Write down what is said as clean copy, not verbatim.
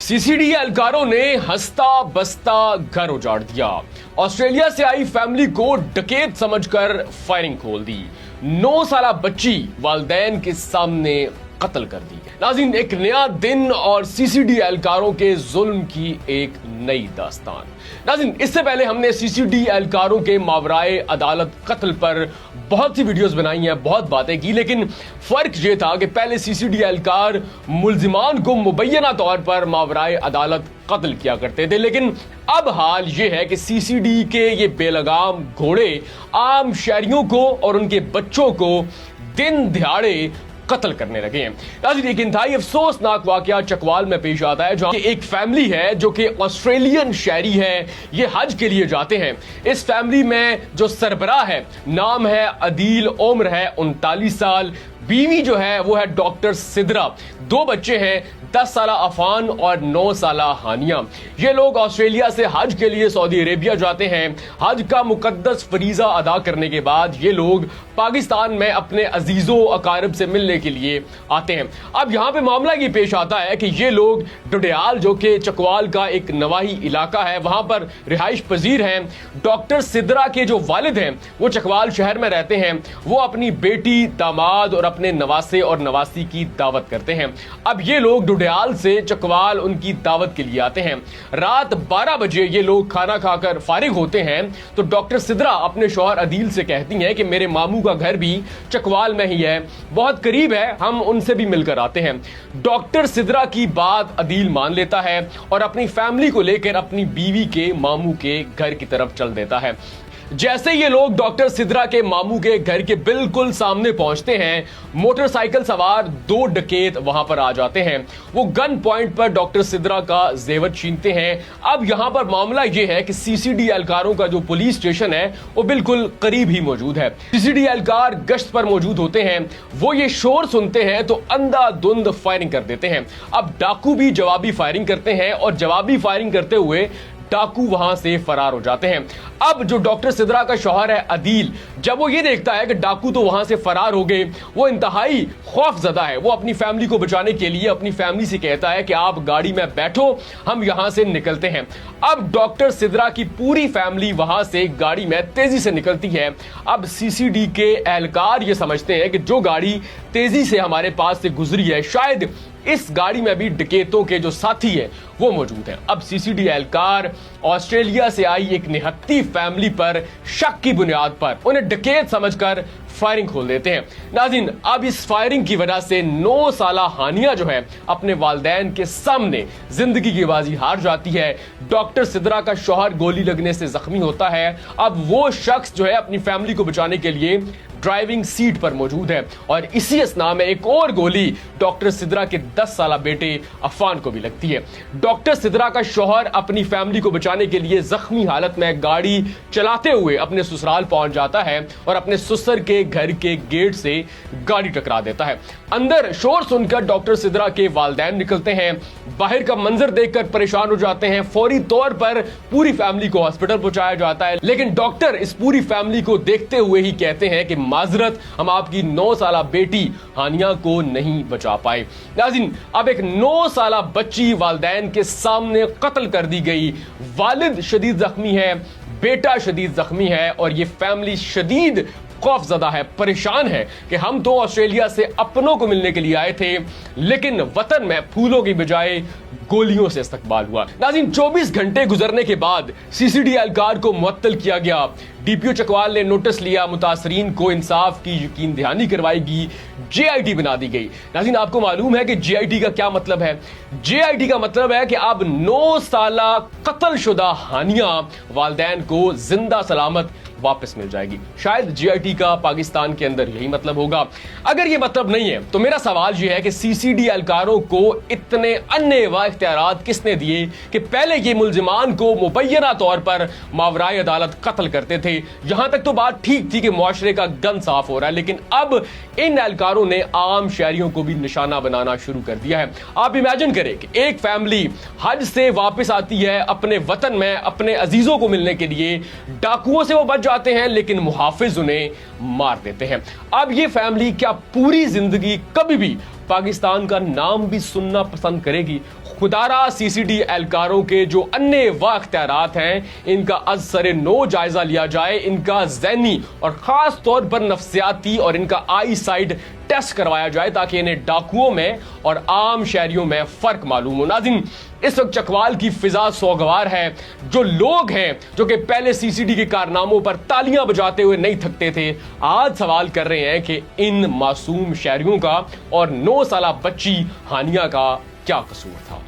CCD एहलकारों ने हंसता बसता घर उजाड़ दिया। ऑस्ट्रेलिया से आई फैमिली को डकैत समझकर फायरिंग खोल दी। 9 साला बच्ची वालिदैन के सामने कत्ल कर दी। नाज़रीन, एक नया दिन और सीसीडी एहलकारों के जुल्म की एक नई दास्तान। नाज़रीन, इससे पहले हमने सीसीडी एहलकारों के मावराए अदालत कत्ल पर बहुत सी वीडियोस बनाई हैं, बहुत बातें की, लेकिन फर्क ये था कि पहले सीसीडी एहलकार मुल्जिमान को मुबैना तौर पर मावराए अदालत कत्ल किया करते थे, लेकिन अब हाल ये है कि सीसीडी के ये बेलगाम घोड़े आम शहरियों को और उनके बच्चों को दिन दिहाड़े कत्ल करने लगे हैं। नाज़रीन, एक इंतहाई अफसोसनाक वाकया चकवाल में पेश आता है, जहां एक फैमिली है जो कि ऑस्ट्रेलियन शहरी है, ये हज के लिए जाते हैं। इस फैमिली में जो सरबराह है, नाम है अदील, उम्र है 39 साल, बीवी जो है वो है डॉक्टर सिद्रा, 2 बच्चे हैं, 10 साला अफान और 9 साला हानिया। ये लोग ऑस्ट्रेलिया से हज के लिए सऊदी अरेबिया जाते हैं। हज का मुकद्दस फरीजा अदा करने के बाद ये लोग पाकिस्तान में अपने अजीजों अकारब से मिलने के लिए आते हैं। अब यहाँ पे मामला ये पेश आता है कि ये लोग डुडियाल, जो कि चकवाल का एक नवाही इलाका है, वहां पर रिहाइश पजीर हैं। डॉक्टर सिद्रा के जो वालिद हैं वो चकवाल शहर में रहते हैं। वो अपनी बेटी, दामाद और अपने नवासे और नवासी की दावत करते हैं। अब ये लोग डुडियाल से चकवाल उनकी दावत के लिए आते हैं। रात 12 बजे ये लोग खाना खाकर फारिग होते हैं तो डॉक्टर सिद्रा अपने शौहर अदील से कहती हैं कि मेरे मामू का घर भी चकवाल में ही है, बहुत करीब है, हम उनसे भी मिलकर आते हैं। डॉक्टर सिद्रा की बात अदील मान लेता है और अपनी फैमिली को लेकर अपनी बीवी के मामू के घर की तरफ चल देता है। जैसे ये लोग डॉक्टर सिद्रा के मामू के घर के बिल्कुल सामने पहुंचते हैं, मोटरसाइकिल सवार 2 डकैत वहां पर आ जाते हैं। वो गन पॉइंट पर डॉक्टर सिद्रा का जेवर छीनते हैं। अब यहां पर मामला ये है कि सीसीडी एहलकारों का जो पुलिस स्टेशन है वो बिल्कुल करीब ही मौजूद है। सीसीडी एहलकार गश्त पर मौजूद होते हैं। वो ये शोर सुनते हैं तो अंधाधुंध फायरिंग कर देते हैं। अब डाकू भी जवाबी फायरिंग करते हैं और जवाबी फायरिंग करते हुए डाकू वहां से फरार हो जाते हैं। अब जो डॉक्टर सिद्रा का शौहर है अदील, जब वो ये देखता है कि डाकू तो वहां से फरार हो गए, वो इंतहाई खौफजदा है। वो अपनी फैमिली को बचाने के लिए अपनी फैमिली से कहता है कि आप गाड़ी में बैठो, हम यहां से निकलते हैं। अब डॉक्टर सिद्रा की पूरी फैमिली वहां से गाड़ी में तेजी से निकलती है। अब सीसीडी के एहलकार ये समझते हैं कि जो गाड़ी तेजी से हमारे पास से गुजरी है, शायद इस गाड़ी में भी डकैतों के जो साथी है वो मौजूद हैं। अब सीसीडी एहलकार ऑस्ट्रेलिया से आई एक निहत्ती फैमिली पर शक की बुनियाद पर उन्हें डकैत समझकर फायरिंग खोल देते हैं। नाज़रीन, अब इस फायरिंग की वजह से 9 साला हानिया जो है अपने वालिदैन के सामने जिंदगी की बाजी हार जाती है। डॉक्टर सिद्रा का शौहर गोली लगने से जख्मी होता है। अब वो शख्स जो है अपनी फैमिली को बचाने के लिए ड्राइविंग सीट पर मौजूद है और इसी असना में एक और गोली डॉक्टर सिद्रा के 10 साला बेटे अफान को भी लगती है। डॉक्टर सिद्रा का शौहर अपनी फैमिली को बचाने के लिए जख्मी हालत में गाड़ी चलाते हुए अपने ससुराल पहुंच जाता है और अपने ससुर के घर के गेट से गाड़ी टकरा देता है। अंदर शोर सुनकर डॉक्टर सिद्रा के वालिदैन निकलते हैं। बाहर का मंजर देखकर परेशान हो जाते हैं। फौरी तौर पर पूरी फैमिली को हॉस्पिटल पहुंचाया जाता है, लेकिन डॉक्टर इस पूरी फैमिली को देखते हुए ही कहते हैं कि माजरत, हम आपकी 9 साला बेटी हानिया को नहीं बचा पाए। नाज़रीन, अब एक 9 साला बच्ची वालिदैन के सामने कत्ल कर दी गई। वालिद शदीद जख्मी है, बेटा शदीद जख्मी है और ये फैमिली शदीद खौफजदा है, परेशान है कि हम तो ऑस्ट्रेलिया से अपनों को मिलने के लिए आए थे, लेकिन वतन में फूलों की बजाय गोलियों से इस्तकबाल हुआ। नाज़रीन, 24 घंटे गुजरने के बाद सीसीडी एहलकार को मुअत्तल किया गया। डीपीओ चकवाल ने नोटिस लिया, मुतासरीन को इंसाफ की यकीन दहानी करवाएगी, जेआईटी बना दी गई। नाज़रीन, आपको मालूम है कि जेआईटी का क्या मतलब है? जेआईटी का मतलब है कि अब 9 साला कत्लशुदा हानिया वालिदैन को जिंदा सलामत वापस मिल जाएगी। शायद जेआईटी का पाकिस्तान के अंदर यही मतलब होगा। अगर ये मतलब नहीं है तो मेरा सवाल ये है कि सीसीडी एहलकारों को इतने अन्य इख्तियारात किसने दिए कि पहले ये मुल्जिमान को मुबैना तौर पर मावराए अदालत कत्ल करते थे। यहां तक तो बात ठीक थी कि मुआशरे का गन साफ हो रहा है, लेकिन अब इन एहलकारों ने आम शहरियों को भी निशाना बनाना शुरू कर दिया है। आप इमेजिन करें कि एक फैमिली हज से वापस आती है अपने वतन में अपने अजीजों को मिलने के लिए, डाकुओं से वो बच जाते हैं लेकिन मुहाफिज उन्हें मार देते हैं। अब ये फैमिली क्या पूरी जिंदगी कभी भी पाकिस्तान का नाम भी सुनना पसंद करेगी? खुदारा सीसीडी एहलकारों के जो अन्य व अख्तियारात हैं, इनका आज सरे नो जायजा लिया जाए, इनका ज़हनी और खास तौर पर नफ्सियाती और इनका आई साइड टेस्ट करवाया जाए ताकि इन्हें डाकुओं में और आम शहरियों में फर्क मालूम हो। नाज़रीन, इस वक्त चकवाल की फिजा सोगवार है। जो लोग हैं जो कि पहले सीसीडी के कारनामों पर तालियां बजाते हुए नहीं थकते थे, आज सवाल कर रहे हैं कि इन मासूम शहरियों का और 9 साला बच्ची हानिया का क्या कसूर था।